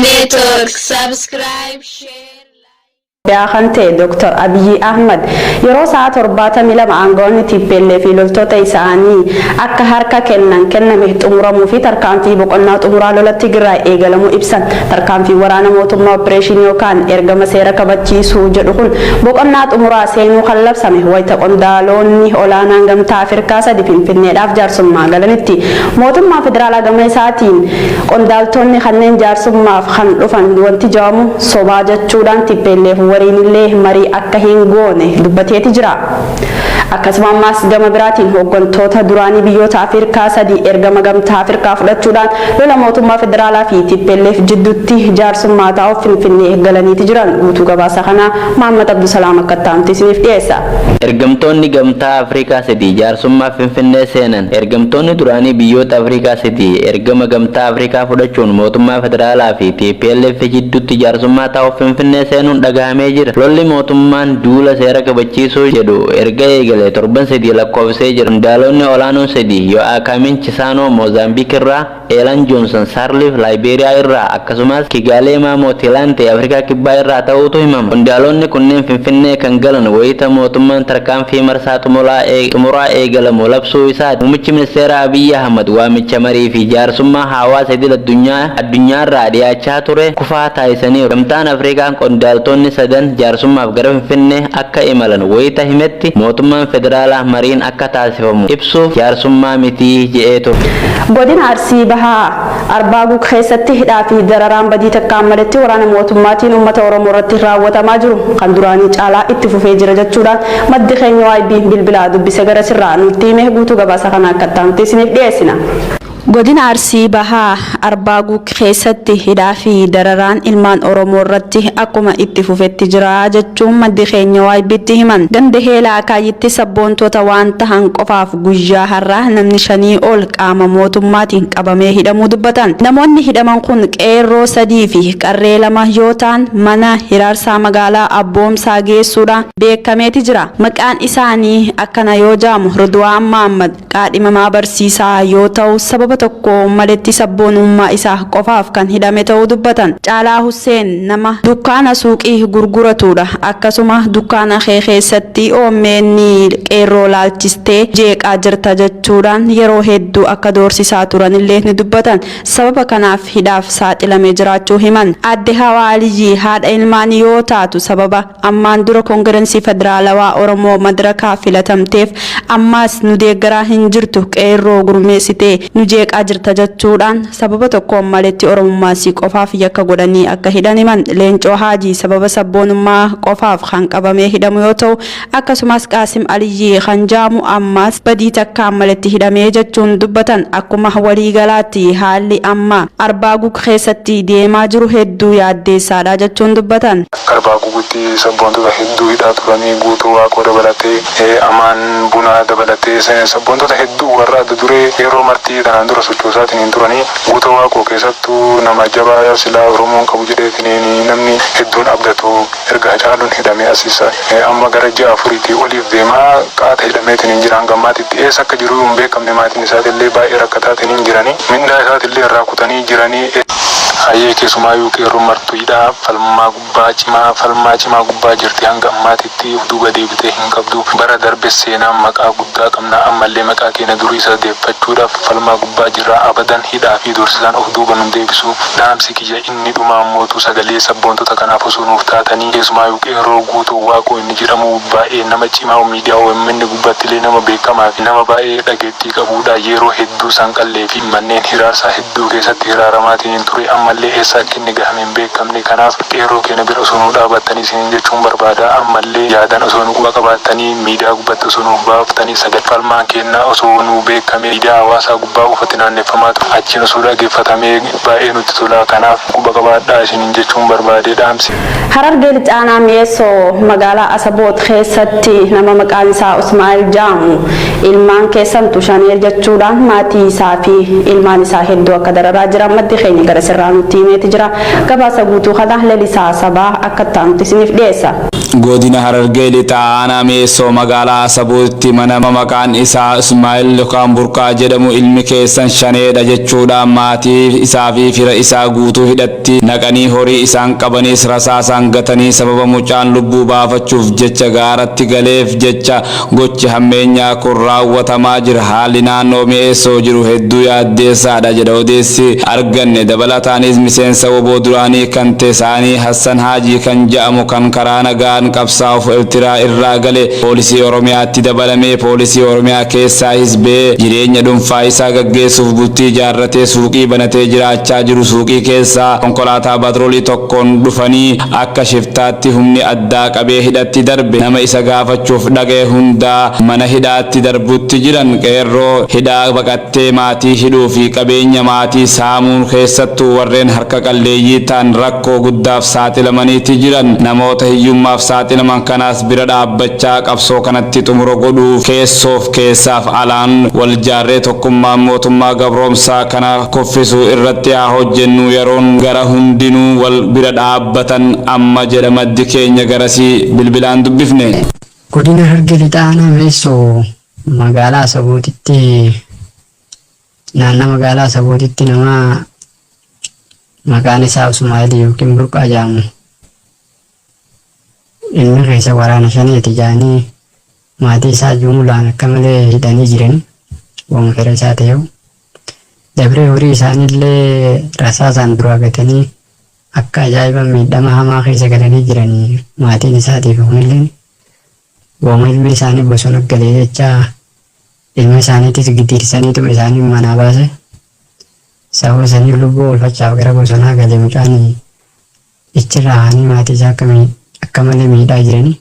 Network. Subscribe, share. Biakhante Dr. Abiy Ahmed yeroo sa'a 72 aangoonni TPLF fi loltoota isaanii akka harka kenname xumuramu fi tarkaanfii boqonnaa xumuraa lolatti Tigraay eegalamu ibsan. Tarkaanfii waraana mootummaa opereeshinii yookaan ergama seera kabachiisuu jedhu kun boqonnaa xumuraa seenuu kan labsame wayita qondaalonni olaanaan gamtaa Afrikaa sadi Finfinneedhaaf jaarsummaa galanitti. Mootummaa federaalaa gama isaatiin qondaaltonni kanneen jaarsummaaf kan dhufan wanti jawamu sobaa jechuudhaan TPLF wariinillee marii akka hin goone dubbateeti jira. Akkasumas gama biraatiin hooggantoota duraanii biyyoota Afrikaa sadii ergama gamtaa Afrikaa fudhachuudhaan lola mootummaa federaalaa fi TPLF jidduutti jaarsummaa taa'uuf Finfinnee galaniiti jiran. Guutuu gabaasa kanaa Muhammad Abdusalaam akka ta'an isiniif dhiyeessa. Ergamtoonni gamtaa Afrikaa sadii jaarsummaa Finfinnee seenan. Ergamtoonni duraanii biyyoota Afrikaa sadii ergama gamtaa Afrikaa fudhachuun mootummaa federaalaa fi TPLF jidduutti jaarsummaa taa'uuf Finfinnee seenuun dhagahamee jira. Lolli mootummaan duula seera kabachiisuu jedhu erga eegalee torban sadii lakkoofsee jira. Qondaalonni olaanoon sadii Yo'aakaamin Chisaanoo Moozaambiik irraa, Eelan Joonsan Saarliif Laayiberiyaa irraa akkasumas Kigalee Maamotilaante Afrikaa kibbaa irraa ta'uutu himama. Qondaalonni kunneen Finfinnee kan galan wayita mootummaan tarkaanfii marsaa xumuraa eegalamu labsuu isaati. Muummichi ministeera Abiy Ahmed waamicha marii fi jaarsummaa hawaasa idil addunyaarraa dhiyaachaa ture kufaa taasisaniiru. Gamtaan Afrikaa qondaaltonni sadan jaarsummaaf gara Finfinnee akka imalan wayita himetti mootummaan federaalaa mariin akka taasifamu ibsuuf jaarsummaa mitii jedhee ture. Godina Arsii Bahaa Arbaaguu keessatti hidhaa fi dararaan badii takkaan malatti waraana mootummaatiin uummata Oromoo irratti raawwatamaa jiru kan duraanii caalaa itti fufee jira jechuudhaan maddi keenya waaybii bilbilaa dubbise gara sirraa nutti hime. Guutuu gabaasa kana akka ta'an isiniif dhiyeessina. Godina Arsii Bahaa Arbaaguu keessatti hidhaa fi dararaan ilmaan Oromoo irratti akkuma itti fufetti jira jechuun maddi keenya waaybiitti himan. Ganda heelaa kaayyitti sabboontoota waan tahan qofaaf guyyaa har'aa namni 5 ol qaama mootummaatiin qabamee hidhamuu dubbatan. Namoonni hidhaman kun qeerroo 3 fi qarree 2 yoo ta'an mana hiraarsaa magaalaa Abboomsaa geessuudhaan beekameeti jira. Maqaan isaanii akkana yoo jaamu Ridwaan Mahammad qaadhimamaa barsiisaa yoo ta'u sababa tokko maletti sabboonummaa isaa qofaaf kan hidhame ta'uu dubbatan. Caalaa Hussein nama dukkaana suuqii gurguratudha. Akkasuma dukkaana kee keessatti oomeenni qeerroo laalchistee jeeqaa jirta jechuudhaan yeroo hedduu akka doorsisaa turanillee ni dubbatan. Sababa kanaaf hidhaaf saaxilamee jiraachuu himan. Adde Hawaa Aliyyii haadha ilmaanii yoo taatu sababa ammaan dura koongirensii federaalawaa Oromoo madarakaa filatamteef ammaas nu deeggaraa hin jirtu qeerroo gurmeessitee nu jeeqaa jirta jechuudhaan sababa tokkoon maletti oromummaasii qofaaf yakka godhanii akka hidhan himan. Leencoo Haajii sababa sabboonummaa qofaaf kan qabamee hidhamu yoo ta'u akkasumas Qaasim Aliyyii kan jaamu ammaas badii takkaan maletti hidhamee jechuun dubbatan. Akkuma waliigalaatti haalli amma Arbaaguu keessatti deemaa jiru hedduu yaaddeessaadha jechuun dubbatan. Arbaaguutti sabboontoota hedduu hidhaa turanii guutuu waaqoo dabalatee amaan bunaa dabalatee sabboontoota hedduu warra adda duree yeroo martii tanaan dura sochoosaatiin hin turanii guutuu waaqoo keessattuu nama jabaa silaa Oromoon qabu jedheetiin namni hedduun abdatu erga Hacaaluun hidhamee asiisa amma gara ji'a afuriitii oliif deemaa qaata hidhameetiin hin jiran gammaatitti eessa akka jiru hin beekamne. Maatiin isaatillee baay'ee rakkataatiin hin jiranii mindaa isaatillee irraa kutanii jiranii. Hayyee keessumaayyuu qeerroo martuudhaa falmaa cimaa gubbaa jirti hanga ammaatitti duuba deebitee hin qabdu. Bara darbe seenaa maqaa guddaa qabna ammallee maqaa keenya durii isa deeffachuudhaaf falmaa gubbaa jirra. Abadan hidhaa fi doorsisaan of duuba nu deebisu. Dhaamsi kiyya inni dhumaan mootuu sagalee sabboontota kanaaf osoo nuuf taatanii keessumaayyuu qeerroo guutuu waaqoo inni jedhamu baay'ee nama cimaa miidiyaa OMN gubbaattillee nama beekamaa fi nama baay'ee dhageettii qabudha. Yeroo hedduu sanqallee fi manneen hiraarsaa hedduu keessatti hiraaramaatiin ture ammallee eessa akka inni gahame hin beekamne. Kanaaf qeerroo keenya bira osoo nu dhaabattanii isin jechuun barbaada. Ammallee yaadan osoo nu quba qabaattanii miidiyaa gubbaatti osoo nuuf baaftanii sagal falmaan kennaa osoo nu beekame miidiyaa hawaasaa gubbaa ufatti naanneeffamaa ture achiin osoo dhaggeeffatamee baay'ee nutti tola. Kanaaf quba qabaadhaa isin jechuun barbaade dhaamsi. Harargee Lixaanaa Mi'eessoo magaalaa Asaboot keessatti nama maqaan isaa Usmaa'il jaamu ilmaan keessantu shanee jechuudhaan maatii isaa fi ilmaan isaa hedduu akka dararaa jiran maddi keenya gara sirraa nutti himeeti jira. Gabaasa guutuu kana lalisaa sabaa akka ta'an isiniif dhiyeessa. godina Harargee lixaa aanaa Meessoo magaalaa Asabuutti mana maqaan isaa Ismaa'il yookaan Burqaa jedhamu ilmi keessan shaneedha jechuudhaan maatii isaa fi fira isaa guutuu hidhatti naqanii horii isaan qabaniis rasaasaan gatanii sababa mucaan lubbuu baafachuuf jecha gaaratti galeef jecha gochi hammeenyaa kun raawwatamaa jira. Haalli naannoo Meessoo jiru hedduu yaaddeessaadha jedha odeessi arganne. Dabalataanis miseensa woboo duraanii kan Tesaanii Hassan Haajii kan jedhamu kan karaa nagaan qabsaa'uuf Eertiraa irraa gale poolisii Oromiyaatti dabalamee poolisii Oromiyaa keessaa hisbee jireenya dhuunfaa isaa gaggeessuuf bultii ijaarratee suuqii banatee jiraachaa jiru. Suuqii keessaa konkolaataa patroolii tokkoon dhufanii akka shiftaatti humni addaa qabee hidhatti darbe. Nama isa gaafachuuf dhaga'e hundaa mana hidhaatti darbutti jiran. Qeerroo hidhaa baqattee maatii hidhuu fi qabeenya maatii saamuun keessattuu warreen harka qalleeyyii ta'an rakkoo guddaaf saaxilamaniiti jiran. Namoota hiyyummaaf saaxilaman kanaas bira dhaabbachaa qabsoo kanatti xumura godhuuf keessoof keessaaf alaan wal jaarree tokkummaan mootummaa gabroomsaa kana kuffisuu irratti haa hojjennu. Yeroon gara hundinuu wal bira dhaabbatan amma jedha maddi keenya garasii bilbilaan dubbifne. Godina Harargee lixaa aanaa Meessoo magaalaa Asabuutitti naannoo magaalaa Asabuutitti nama maqaan isaa Ismaa'il yookiin Burqaa jedhamu ilmi keessa waraana shaneeti jedhanii maatii isaa jumulaan akka malee hidhanii jiran waan fira isaa ta'eef dabree horii isaaniillee rasaasaan dura gatanii akka ajaa'iba miidhama hamaa keessa galanii jiranii maatiin isaatiif humilleen waan ilmi isaanii bosona galee jecha ilma isaaniitis gidiirsaniituma isaanii manaa baase sababa sanii lubbuu oolfachaaf gara bosonaa galee mucaan ichirraa haanii maatii isaa akka malee miidhaa jiranii.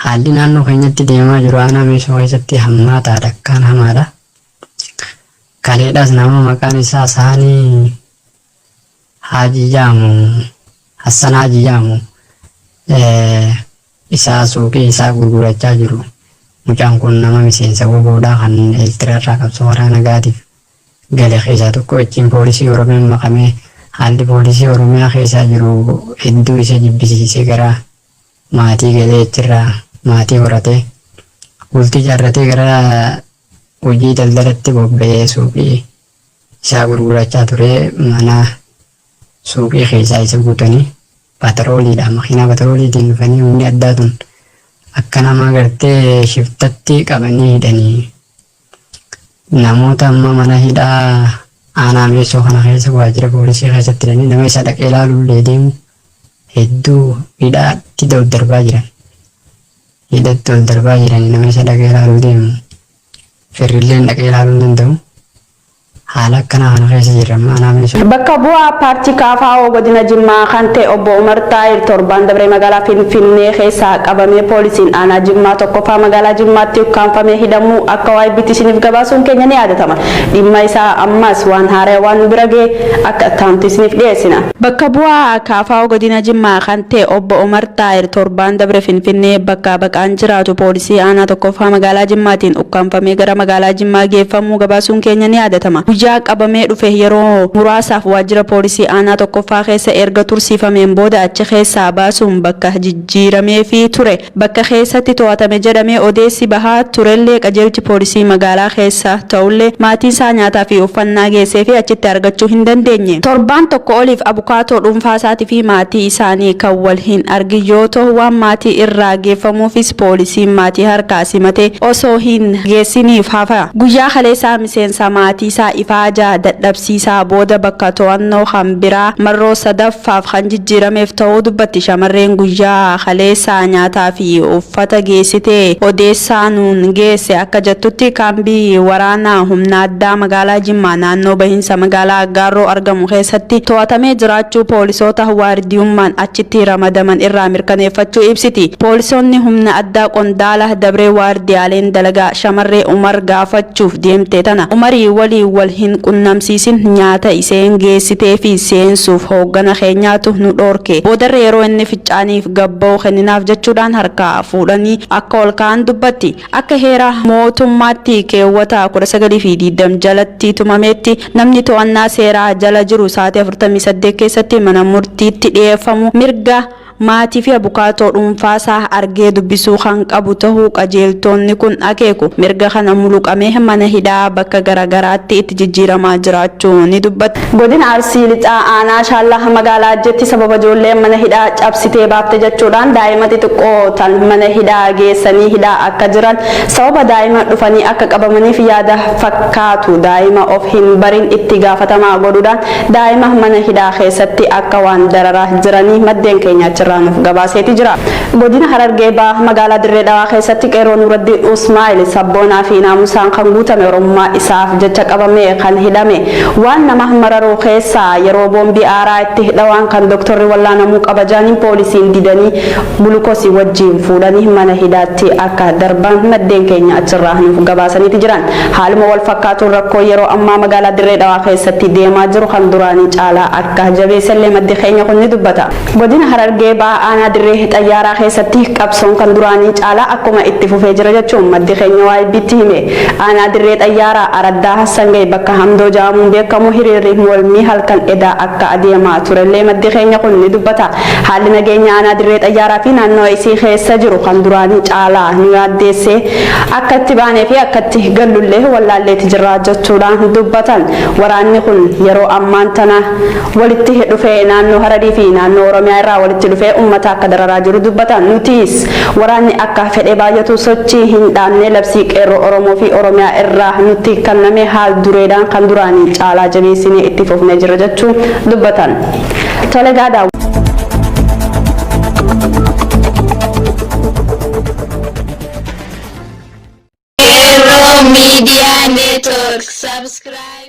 Haalli naannoo keenyatti deemaa jiru aanaa Meessoo keessatti hammaataadha akkaan hamaadha. Kaleedhaas nama maqaan isaa Saanii Haajii jedhamu Hassan Haajii jedhamu isaa suuqii isaa gurgurachaa jiru. Mucaan kun nama miseensa woboodhaa kan Eertiraa irraa qabsoo waraana nagaatiif gale keessaa tokko wajjin poolisii Oromiyaa maqamee haalli poolisii Oromiyaa keessaa jiru hedduu isa jibbisiisee gara maatii galee achirraa maatii horatee bultii ijaarratee gara hojii daldalatti bobba'ee suuqii isaa gurgurachaa ture. Mana suuqii keessaa isa guutanii patrooliidhaan makiinaa patrooliitiin dhufanii humni addaa tun akka nama gartee shiftatti qabanii hidhanii namoota amma mana hidhaa aanaa Meessoo kana keessa waajjira poolisii keessatti hidhanii nama isa dhaqee ilaaluullee deemu hedduu hidhaatti darbaa jiran. Hidhatti ol darbaa jiranii nama isa dhaqee ilaaluu deemu firrilleen dhaqee ilaaluu danda'u. Haala akkanaa kana keessa jirra aanaa Meessoo. Bakka bu'aa paartii KFO godina Jimmaa kan ta'e obbo Umar Taayir torban dabree magaalaa Finfinnee keessaa qabamee poolisiin aanaa Jimmaa tokkoffaa magaalaa Jimmaatti ukkaanfamee hidhamuu akka waa'ee bitisiniif gabaasuun keenya ni yaadatama. Dhimma isaa ammas waan haaraa waan nu bira ga'e akka taantu isiniif dhiyeessina. Bakka bu'aa KFO godina Jimmaa kan ta'e obbo Umar Taayir torban dabree Finfinnee bakka baqaan jiraatu poolisii aanaa tokkoffaa magaalaa Jimmaatiin ukkaanfamee gara magaalaa Jimmaa geeffamuu gabaasuun keenya ni yaadatama. Guyyaa qabamee dhufe yeroo muraasaaf waajjira poolisii aanaa tokkoffaa keessa erga tursiifameen booda achi keessaa baasuun bakka jijjiiramee fi ture bakka keessatti to'atame jedhamee odeessi bahaa turellee qajeelchi poolisii magaalaa keessa ta'ullee maatiin isaa nyaataa fi uffannaa geessee fi achitti argachuu hin dandeenye. Torbaan tokko oliif abukaatoo dhuunfaa isaatii fi maatii isaanii kan wal hin argin yoo ta'u waan maatii irraa geeffamuufis poolisiin maatii harkaa simatee osoo hin geessiniif hafa. Guyyaa kaleessaa miseensa maatii isaa Ifaaja dadhabsiisaa booda bakka to'annoo kan biraa marroo sadaffaaf kan jijjiirameef ta'uu dubbatti. Shamarreen guyyaa kaleessaa nyaataa fi uffata geessitee odeessaa nuun geesse akka jettutti kaambii waraanaa humna addaa magaalaa Jimmaa naannoo bahiinsa magaalaa Aggaaroo argamu keessatti to'atamee jiraachuu poolisoota waardiyummaan achitti ramadaman irraa mirkaneeffachuu ibsiti. Poolisoonni humna addaa Qondaala dabree waardiyaaleen dalagaa shamarree Umar gaafachuuf deemte tana Umarii waliin wal hin qunnamsiisin nyaata iseen geessitee fi seensuuf hooggana keenyaatu nu dhoorke boodarra yeroo inni ficcaaniif gabba'u kenninaaf jechuudhaan harkaa fuudhanii akka ol ka'an dubbatti. Akka heera mootummaatti keewwata 1920 jalatti tumametti namni to'annaa seeraa jala jiru sa'aatii 48 keessatti mana murtiitti dhiyeeffamu mirga maatii fi abukaatoo dhuunfaasaa argee dubbisuu kan qabu ta'uu qajeeltonni kun akeeku. Mirga kana muluqamee mana hidhaa bakka garagaraatti itti jijjiiramaa jiraachuu ni dubbata. Godina Arsii Lixaa aanaa Shaallaa magaalaa Ajjeetti sababa ijoolleen mana hidhaa cabsitee baafte jechuudhaan daa'ima xixiqqoo tan mana hidhaa geessanii hidhaa akka jiran sababa daa'ima dhufanii akka qabamaniif yaada fakkaatu daa'ima of hin barin itti gaafatamaa godhuudhaan daa'ima mana hidhaa keessatti akka waan dararaa jiranii maddeen keenya ranuuf gabaaseeti jira. Godina Harargee Bahaa magaalaa Dirree Dhawaa keessatti qeerroo Nuraddiin Usmaa'il sabboonaa fi naamusaan kan guutame Oromummaa isaaf jecha qabamee kan hidhame waan nama mararuu keessaa yeroo boombii aaraa itti hidhawaan kan doktorri wallaanamuu qabajaaniin poolisiin didanii gulukoosii wajjiin fuudhanii mana hidhaatti akka darban maddeen keenya achirraa nuuf gabaasaniiti jiran. Haaluma wal fakkaatuun rakkoo yeroo ammaa magaalaa Dirree Dhawaa keessatti deemaa jiru kan duraanii caalaa akka jabeessallee maddi keenya kun ni dubbata. Godina Harargee aanaa Dirree Xayyaaraa keessatti qabsoon kan duraanii caalaa akkuma itti fufee jira jechuun maddi keenya waa'ee bitti hime. Aanaa Dirree Xayyaaraa Araddaa Hassangee bakka Hamdoo jedhamuun beekamu hiriirri mormii halkan edaa akka adeemaa turellee maddi keenya kun ni dubbata. Haalli nageenya aanaa Dirree Xayyaaraa fi naannoo isii keessa jiru kan duraanii caalaa nu yaaddeessee akka itti baanee fi akka itti gallullee wallaalleetti jirra jechuudhaan dubbatan. Waraanni kun yeroo ammaan tana walitti dhufee naannoo Hararii fi naannoo Oromiyaa irraa walitti dhufee ummata akka dararaa jiru dubbatan. Nutis waraanni akka fedhe baay'atu sochii hin dhaabne labsii qeerroo Oromoo fi Oromiyaa irraa nutti kenname haal dureedhaan kan duraanii caalaa jabeessinee itti fufnee jira jechuun dubbatan. Tole gaadaa. Qeerroo Media Network subscribe.